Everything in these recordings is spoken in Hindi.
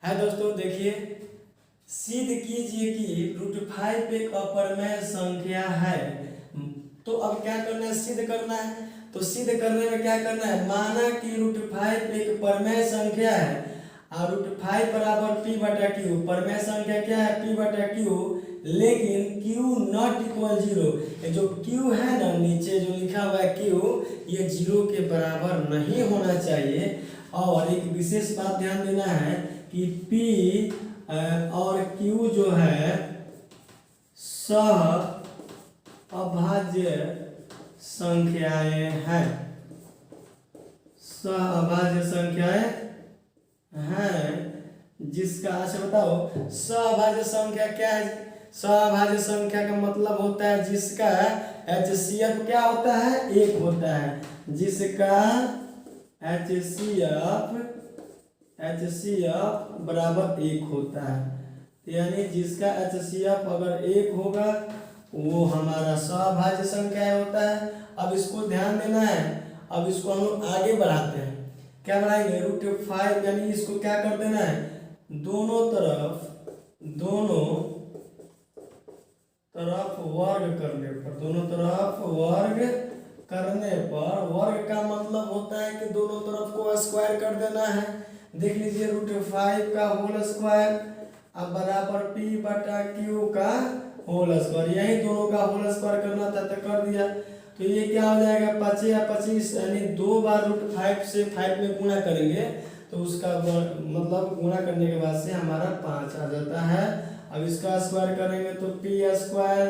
है दोस्तों, देखिए सिद्ध कीजिए कि √5 एक अपरमेय संख्या है। तो अब क्या करना है, सिद्ध करना है। तो सिद्ध करने में क्या करना है, माना कि √5 एक परमेय संख्या है और √5 बराबर p बटा क्यू। परमेय संख्या क्या है, p बटा क्यू, लेकिन q नॉट इक्वल 0। ये जो q है ना, नीचे जो लिखा हुआ है q, ये 0 के बराबर नहीं होना चाहिए। और एक विशेष बात ध्यान देना है कि p और q जो है सह अभाज्य संख्याएं हैं। सह अभाज्य संख्याएं हैं जिसका, अच्छा बताओ, सहअभाज्य संख्या क्या है। सहअभाज्य संख्या का मतलब होता है जिसका HCF क्या होता है, 1 होता है। जिसका HCF बराबर 1 होता है। यानी जिसका HCF अगर 1 होगा वो हमारा सहअभाज्य संख्या होता है। अब इसको ध्यान देना है। अब इसको हम लोग आगे बढ़ाते हैं। क्या बढ़ाएंगे, √5, यानी इसको क्या कर देना है, दोनों तरफ वर्ग करने पर, दोनों तरफ वर्ग करने पर, वर्ग का मतलब होता है कि दोनों तरफ को स्क्वायर कर देना है। देख लीजिए, √5 का होल स्क्वायर अब बराबर p बटा q का होल स्क्वायर। यही दोनों का होल स्क्वायर करना था तो कर दिया। तो ये क्या हो जाएगा, 5 या 25, यानी 2 बार √5 से 5 में गुणा करेंगे तो उसका मतलब गुणा करने के बाद से हमारा 5 आ जाता है। अब इसका स्क्वायर करेंगे तो p स्क्वायर,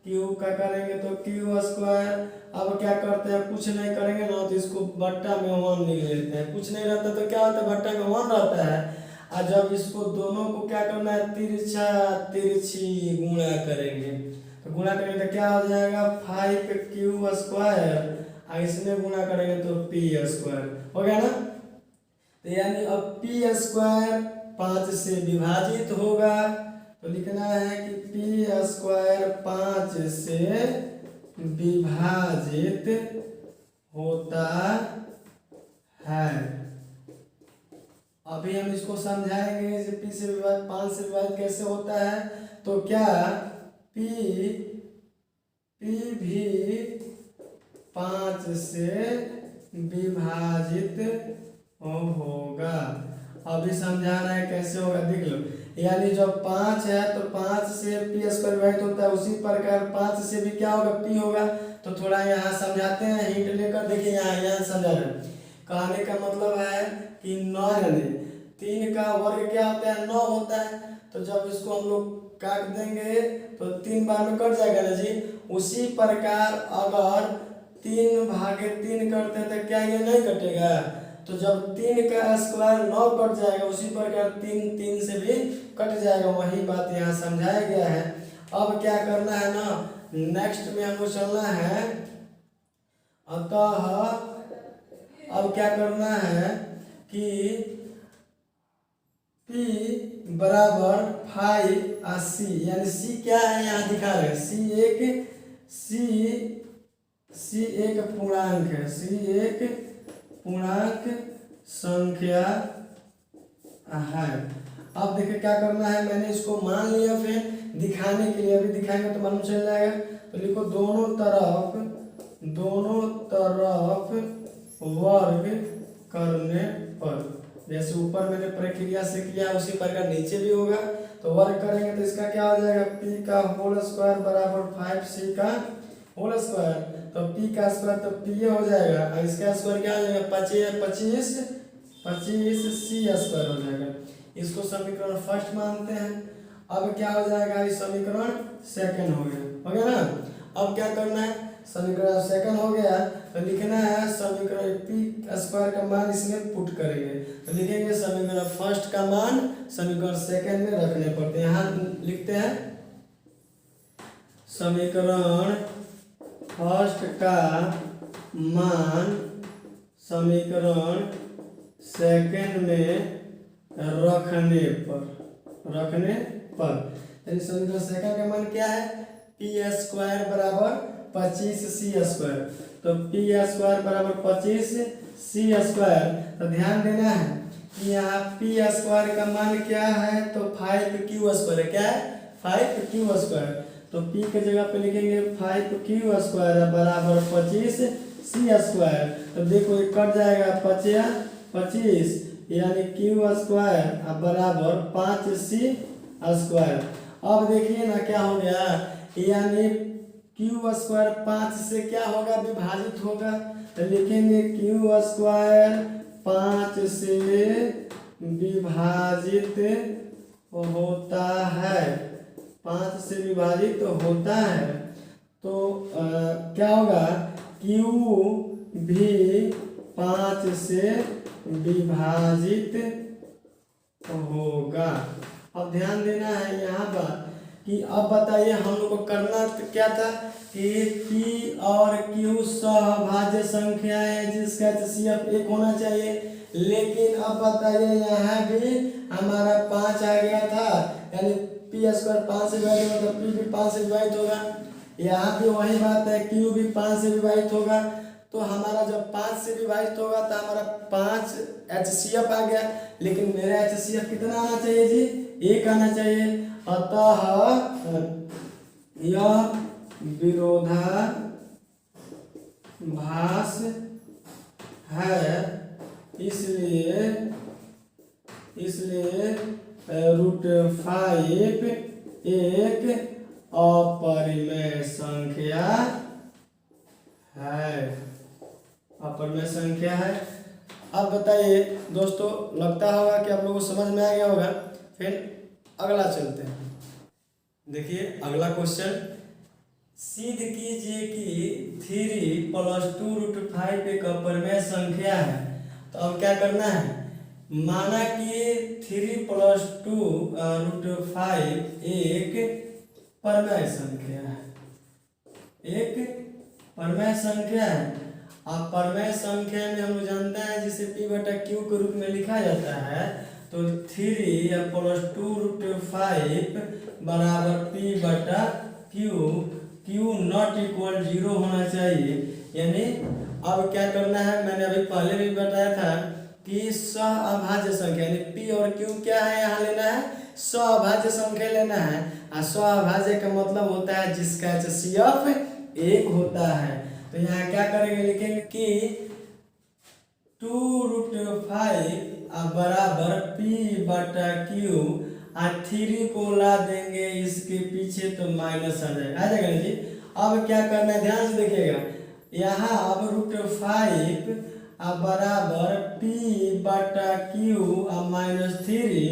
q का करेंगे तो q स्क्वायर। अब क्या करते हैं, कुछ नहीं करेंगे ना तो इसको बट्टा में 1 लिख लेते हैं। कुछ नहीं रहता तो क्या होता है, बट्टा में 1 रहता है। और जब इसको दोनों को क्या करना है, तिरछी गुणा करेंगे। तो गुणा करेंगे तो क्या हो जाएगा, 5q स्क्वायर, और इसमें गुणा करेंगे तो p स्क्वायर हो गया ना। तो यानी अब p स्क्वायर 5 से विभाजित होगा। तो लिखना है कि p स्क्वायर 5 से विभाजित होता है। अभी हम इसको समझाएंगे कि p से विभाजित 5 से विभाजित कैसे होता है। तो क्या p भी 5 से विभाजित होगा। अभी समझा रहा है कैसे होगा, देख लो। यानी जब 5 है तो 5 से p स्क्वायर विभाजित होता है, उसी प्रकार 5 से भी क्या होगा, p होगा। तो थोड़ा यहाँ समझाते हैं, हिंट लेकर। देखिए यहाँ समझा रहे हैं। कहने का मतलब है कि 9 यानी 3 का वर्ग क्या होता है, 9 होता है। तो जब इसको हम लोग काट देंगे तो 3 बार में कट जाएगा ना जी। उसी प्रकार अगर 3/3 करते हैं तो क्या ये नहीं कटेगा। तो जब 3 का स्क्वायर 9 कट जाएगा, उसी प्रकार 3 से भी कट जाएगा। वही बात यहाँ समझाया गया है। अब क्या करना है ना, नेक्स्ट में हमको चलना है। अतः अब क्या करना है कि p बराबर 5 और c, यानी c क्या है यहाँ दिखा रहे हैं, c एक पूर्णांक है, c एक पूर्णांक संख्या है। अब देखिए क्या करना है, मैंने इसको मान लिया, फिर दिखाने के लिए, अभी दिखाएंगे तो मालूम चल जाएगा। तो लिखो दोनों तरफ वर्ग करने पर, जैसे ऊपर मैंने प्रक्रिया से किया उसी प्रकार नीचे भी होगा। तो वर्ग करेंगे तो इसका क्या हो जाएगा, p का होल स्क्वायर बराबर 5c का होल स्क्वायर। तो p का स्क्वायर तो p हो जाएगा, और इसका स्क्वायर क्या हो जाएगा, 25c स्क्वायर हो जाएगा। इसको समीकरण फर्स्ट मानते हैं। अब क्या हो जाएगा, इस समीकरण सेकंड हो गया ना। अब क्या करना है, समीकरण सेकंड हो गया तो लिखना है समीकरण p स्क्वायर का मान इसमें पुट करेंगे। तो लिखेंगे समीकरण फर्स्ट का मान समीकरण सेकंड में रखने पड़ते हैं। यहाँ लिखते हैं समीकरण फर्स्ट का मान समीकरण सेकंड में रखने पर, यानी समीकरण सेकंड का मान क्या है, p स्क्वायर बराबर 25c स्क्वायर। तो p स्क्वायर बराबर 25c स्क्वायर। तो ध्यान देना है कि यहाँ पी स्क्वायर का मान क्या है, तो 5q² है। क्या है? 5q²। तो पी के जगह पे लिखेंगे 5q² बराबर 25c²। तो देखो ये कट जाएगा 25 यानी q² बराबर 5c²। अब देखिए ना क्या हो गया, यानी q² 5 से क्या होगा, विभाजित होगा। तो लिखेंगे q² 5 से विभाजित होता है, 5 से विभाजित होता है। तो क्या होगा, q भी 5 से विभाजित होगा। अब ध्यान देना है यहाँ पर कि अब बताइए हम लोग को करना क्या था कि P और Q सहभाज्य संख्या है जिसका HCF 1 होना चाहिए। लेकिन अब बताइए यहाँ भी हमारा 5 आ गया था, यानी p² 5 से विभाजित होगा तो P भी 5 से विभाजित होगा। यहाँ भी वही बात है, Q भी 5 से विभाजित होगा। तो हमारा जब 5 से विभाजित होगा तो हमारा 5 HCF आ गया। लेकिन मेरा HCF कितना आना चाहिए जी, 1 आना चाहिए। अतः यह विरोधाभास है, इसलिए √5 एक अपरिमेय संख्या है, अपरिमेय संख्या है। अब बताइए दोस्तों, लगता होगा कि आप लोगों को समझ में आ गया होगा। फिर अगला चलते हैं। देखिए अगला क्वेश्चन, सिद्ध कीजिए कि 3 + 2√5 एक अपरिमेय संख्या है। तो अब क्या करना है, माना कि 3 + 2√5 एक परमेय संख्या है, एक परमेय संख्या है। अब परमेय संख्या में हम लोग जानते हैं जिसे p/q के रूप में लिखा जाता है। तो 3 + 2√5 बराबर p/q, q ≠ 0 होना चाहिए। यानी अब क्या करना है, मैंने अभी पहले भी बताया था कि सहअभाज्य संख्या यानी p और q क्या है, यहाँ लेना है सहअभाज्य संख्या लेना है। और सहअभाज्य का मतलब होता है जिसका HCF 1 होता है। तो यहाँ क्या करेंगे, लिखेंगे कि 2√5 बराबर p/q और 3 को ला देंगे इसके पीछे तो माइनस आ जाएगा जी। अब क्या करना है, ध्यान से देखिएगा, यहाँ अब √5 बराबर p/q और -3।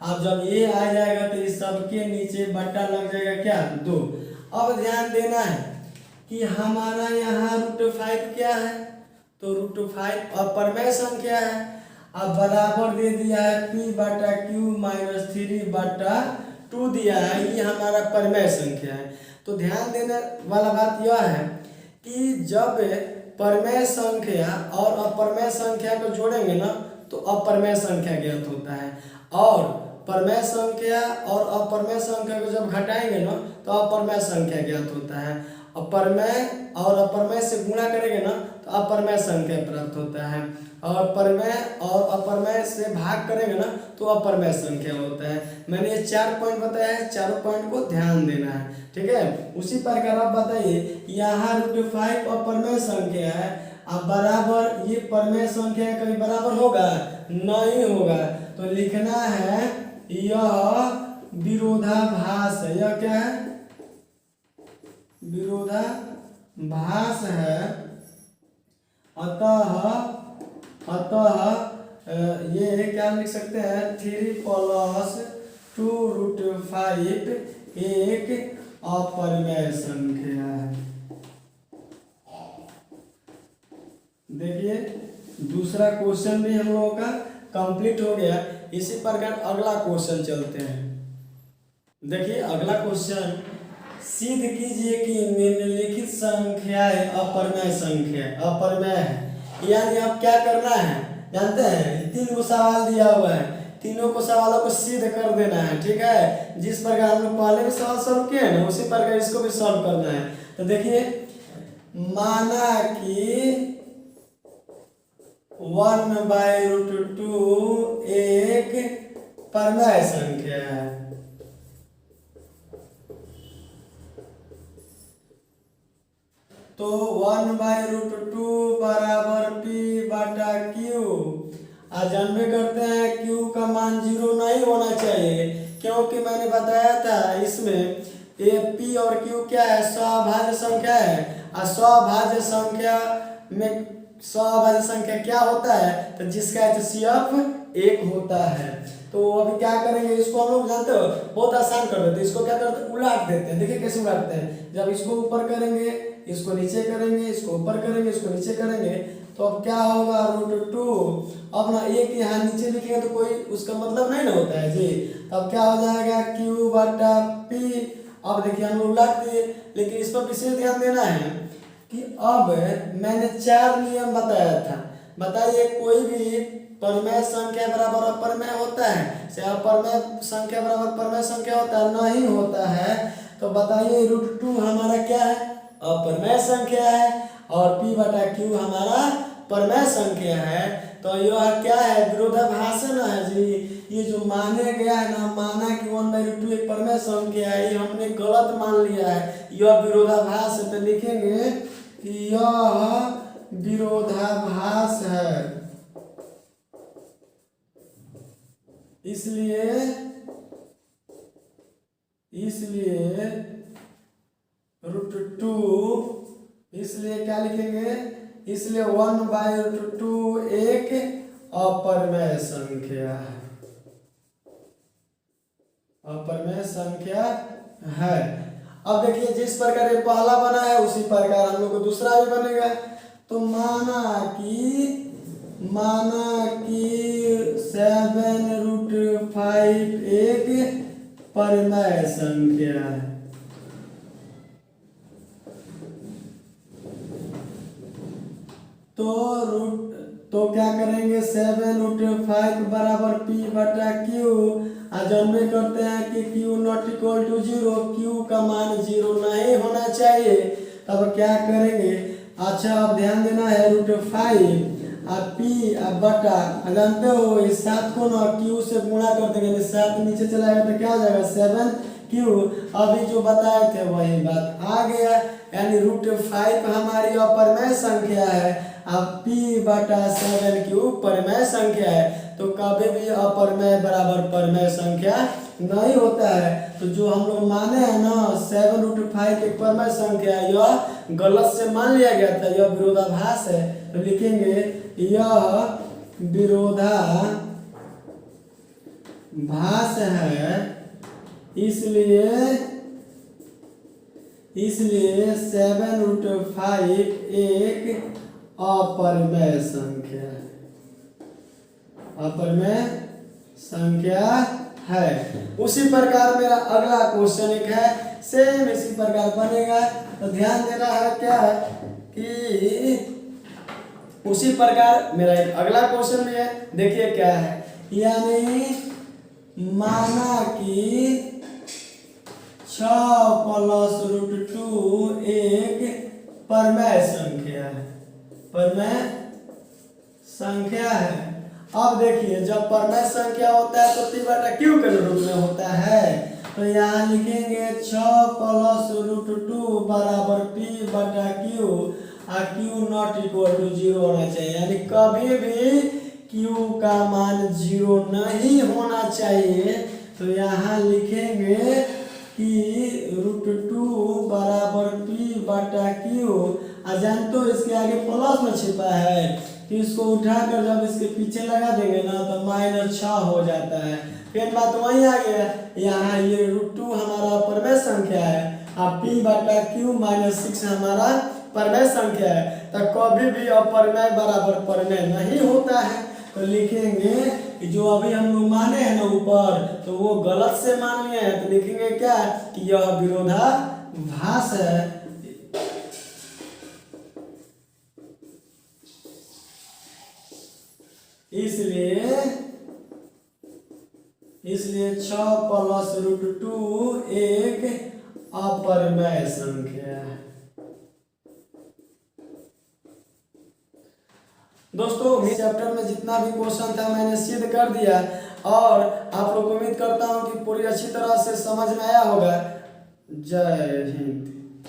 अब जब ये आ जाएगा तो इस सबके नीचे बट्टा लग जाएगा क्या, 2। अब ध्यान देना है कि हमारा यहाँ √5 क्या है, तो √5 अपरिमेय संख्या है। अब बराबर दे दिया है p/q -3/2 दिया है, ये हमारा परिमेय संख्या है। तो ध्यान देने वाला बात यह है कि जब परिमेय संख्या और अपरिमेय संख्या को जोड़ेंगे ना तो अपरिमेय संख्या ज्ञात होता है, और परिमेय संख्या और अपरिमेय संख्या को जब घटाएंगे ना तो अपरिमेय संख्या ज्ञात होता है। अपरिमेय और अपरिमेय से गुणा करेंगे ना तो अपरिमेय संख्या प्राप्त होता है, और परिमेय और अपरिमेय से भाग करेंगे ना तो अपरिमेय संख्या होता है। मैंने ये 4 पॉइंट बताया है, चारों पॉइंट को ध्यान देना है, ठीक है। उसी प्रकार आप बताइए, यहाँ √5 अपरिमेय संख्या है, अब बराबर ये परिमेय संख्या कभी बराबर होगा, नहीं होगा। तो लिखना है यह विरोधाभास है। यह क्या है, विरोधाभास है। अतः ये क्या लिख सकते हैं, 3 + 2√5 एक अपरिमेय संख्या है। देखिए दूसरा क्वेश्चन भी हम लोगों का कंप्लीट हो गया। इसी प्रकार अगला क्वेश्चन चलते हैं। देखिए अगला क्वेश्चन, सिद्ध कीजिए कि निम्नलिखित संख्याएं अपरिमेय संख्या अपरिमेय है। यानी अब क्या करना है जानते हैं, 3 सवाल दिया हुआ है, तीनों को सवालों को सिद्ध कर देना है, ठीक है। जिस प्रकार हम लोग पहले भी सवाल सॉल्व किए ना उसी प्रकार इसको भी सॉल्व करना है। तो देखिए, माना कि 1/√2 एक परमेय संख्या है। तो 1/√2 बराबर P/Q। आज जानबे करते हैं Q का मान 0 नहीं होना चाहिए, क्योंकि मैंने बताया था इसमें ये P और Q क्या है, सभाज्य संख्या है। और सभाज्य संख्या में सभाज्य संख्या क्या होता है, तो जिसका HCF 1 होता है। तो अभी क्या करेंगे, इसको हम लोग जानते हो बहुत आसान कर देते हैं। इसको क्या करते हैं, उलाट देते हैं। देखिए कैसे उलाटते हैं। जब इसको ऊपर करेंगे, इसको नीचे करेंगे, इसको ऊपर करेंगे, इसको नीचे करेंगे, तो अब क्या होगा, √2। अब ना एक यहाँ नीचे लिखेंगे तो कोई उसका मतलब नहीं ना होता है जी। अब क्या हो जाएगा, Q/P। अब देखिए हम लोग उलाट दिए, लेकिन इस पर विशेष ध्यान देना है कि अब मैंने 4 नियम बताया था। बताइए कोई भी परमेय संख्या बराबर अपरमेय होता है, से अपरमेय संख्या बराबर परमेय संख्या होता है, नहीं होता है। तो बताइए √2 हमारा क्या है, अपरमेय संख्या है, और P/Q हमारा परमेय संख्या है। तो यह क्या है, विरोधाभास है जी। ये जो माने गया है ना, माना कि 1/√2 एक परमेय संख्या है, ये हमने गलत मान लिया है, यह विरोधाभास है। तो लिखेंगे कि यह विरोधाभास है, इसलिए √2, इसलिए क्या लिखेंगे, इसलिए 1/√2 एक अपरमेय संख्या है, अपरमेय संख्या है। अब देखिए जिस प्रकार ये पहला बना है उसी प्रकार हम लोग को दूसरा भी बनेगा। तो माना कि 7√5 एक परमेय संख्या है। तो क्या करेंगे, 7√5 बराबर P/Q। जानबे करते हैं कि Q ≠ 0, Q का मान 0 नहीं होना चाहिए। तब क्या करेंगे, अच्छा अब ध्यान देना है, √5 P बटा, जानते हो इस 7 को ना Q से गुणा कर देंगे, 7 नीचे चलाएगा तो क्या हो जाएगा, 7Q। अभी जो बताए थे वही बात आ गया, यानी √5 हमारी अपरमेय संख्या है, अब P/7Q परमेय संख्या है। तो कभी भी अपरमेय बराबर परमेय संख्या नहीं होता है। तो जो हम लोग माने हैं ना 7√5 एक परमेय संख्या, यह गलत से मान लिया गया था, यह विरोधाभास है। तो लिखेंगे यह विरोधाभास है, इसलिए 7√5 एक अपरमेय संख्या है, अपरमेय संख्या है। उसी प्रकार मेरा अगला क्वेश्चन एक है, सेम इसी प्रकार बनेगा। तो ध्यान देना है क्या है कि उसी प्रकार मेरा एक अगला क्वेश्चन भी है। देखिए क्या है, यानी माना कि 6+√2 एक परमेय संख्या है, परमेय संख्या है। अब देखिए जब परमेय संख्या होता है तो P/Q के रूप में होता है। तो यहाँ लिखेंगे 6+√2 बराबर P/Q, और Q ≠ 0 होना चाहिए, यानी कभी भी Q का मान 0 नहीं होना चाहिए। तो यहाँ लिखेंगे कि √2 बराबर P/Q। जानते हो इसके आगे प्लस में छिपा है, तो इसको उठाकर जब इसके पीछे लगा देंगे ना तो -6 हो जाता है। फिर बात वहीं आ गया, यहाँ ये √2 हमारा परमेय संख्या है, और P/Q -6 हमारा परमेय संख्या है। तो कभी भी अपरमेय बराबर परमेय नहीं होता है। तो लिखेंगे कि जो अभी हम लोग माने हैं ना ऊपर, तो वो गलत से मान लिए हैं। तो लिखेंगे क्या कि यह विरोधाभास है, इसलिए 6+√2 एक अपरमेय संख्या है। दोस्तों इस चैप्टर में जितना भी क्वेश्चन था मैंने सिद्ध कर दिया और आप लोग को उम्मीद करता हूँ कि पूरी अच्छी तरह से समझ में आया होगा। जय हिंद।